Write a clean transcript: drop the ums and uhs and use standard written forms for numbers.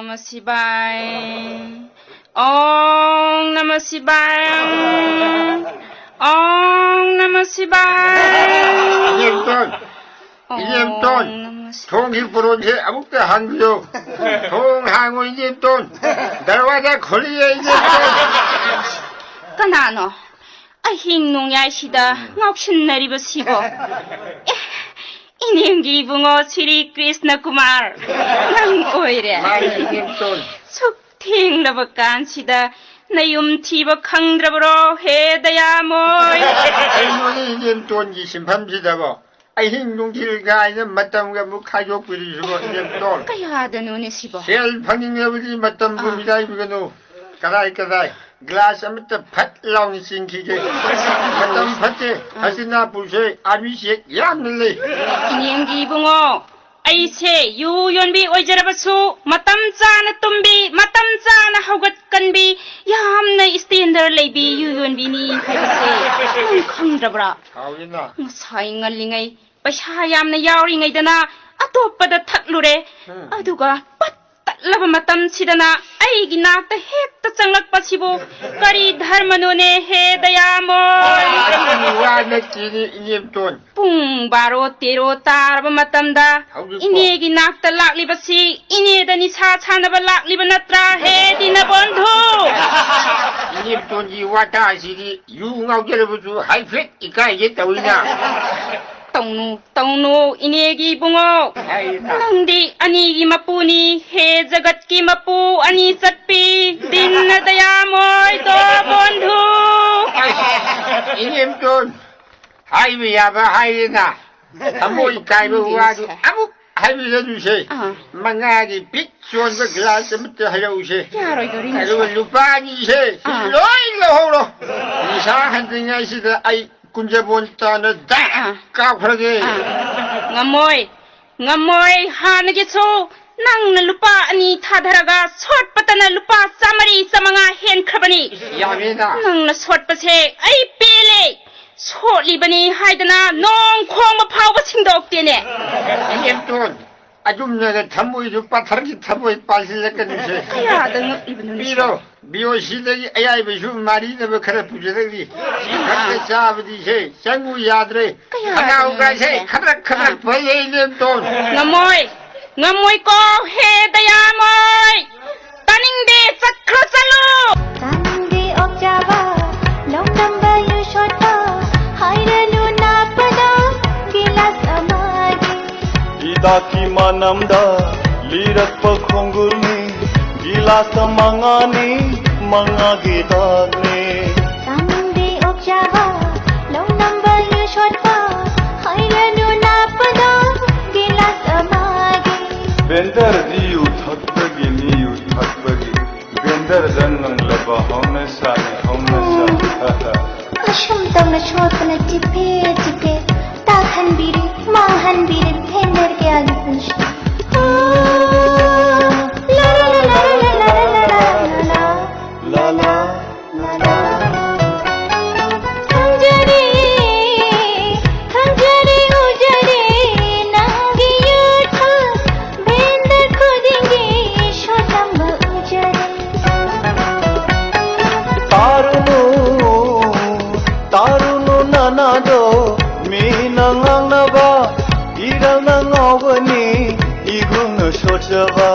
Namah Shivaya. Om Namah Shivaya. Om Namah Shivaya. 이념돈 통일부로제 아무것도 한국요 통항우 이념돈 달와다 걸리에 이념돈 Kanano? Ahing nung yai sida ngọc shin nariba sibo. Inyong bungo Sri Krishna Kumar. Nang oire. 말이 이념돈 Suk ting labakan sida nayum tiba kangdrabro hedaya moy. 할머니 이념돈이 심판지다고 아흰둥지를 가있는 맞담과 뭐 가족 부리시고 이념돈 Kaya danuni sibo. 제일 방ing여버지 맞담 부미다 이거노 까다이 글라스 아무튼 팥 라운이 싱키게 맞담 팥에 하시나 부세 아미시에 얌늘리 Inyong bungo. Ay se yuyonbi oijarabasu matam na tumbi matam na haugat kanbi yam na standard lebi yuyonbi ni haibase nung khangrabra 가오리나 ngasai ngalingay paisa yam na yauri ngay dana atopada thaklure aduga patlaba matam sidana ay ginakta hekta changlakpa sibo kari dharmano ne he dayamoy 와 느끼니 이념돈 Pung baro tero tarba matamda inegi nakta laklibasi inedani sa chanaba lakliba natra he dina bondhu 이념돈이 왔다 하시니 유흥하게로부터 하이핏 이까이게 떠오르나 tongnu inegi bungo 하이나 nangdi anigi mapuni he jagat ki mapu ani satpi din na dayamoy to bondhu 이념돈 하이비 야바 하이나 한모 이까이브 와도 아무 하이비 해주세 망아기 빛 좋은 거 글라스부터 하려우세 yaro idori 그리고 루파니세 로일로 호로 이상한 등야 시대 아이 군제본 따는 다 까프라게 ngamoy hanagi so nang na lupa ani thadharaga sot patana lupa samari sa mga hen krabani 야미나 nang na sot pa se ay pele sot libani haidana nong khong ma phau ba singdok tene 이념돈 아줌마가 탐모이도 빠타르기 탐모이 빠실래까지세 kaya dang ibanu ni 미로 미오시들이 아야이브 슈 마리는 그래 부재들이 각자 잡으디세 장구 야들이 하나우가세 카닥카닥 벌레 있는 돈 ngamoy ko he dayamoy taning de sakro salo Tandi okjava long number you shot hayrelu na pada gilas amagi Idaki manamda lirakpa khongurni gilasa mangani mangagidani Tandi okjava long number you shot hayrelu na pada gilas amagi bender diu thakbagi niu thakbagi bender jangang laba homesa ashum tamna chotna tipe ta hanbiri ma hanbiri tender ke agi punch la la la la la la la la Thanjari ujare nangi yutha bender khudinge shodamba ujare tarunu nanado minangangnaba irangangawani igungna shochaba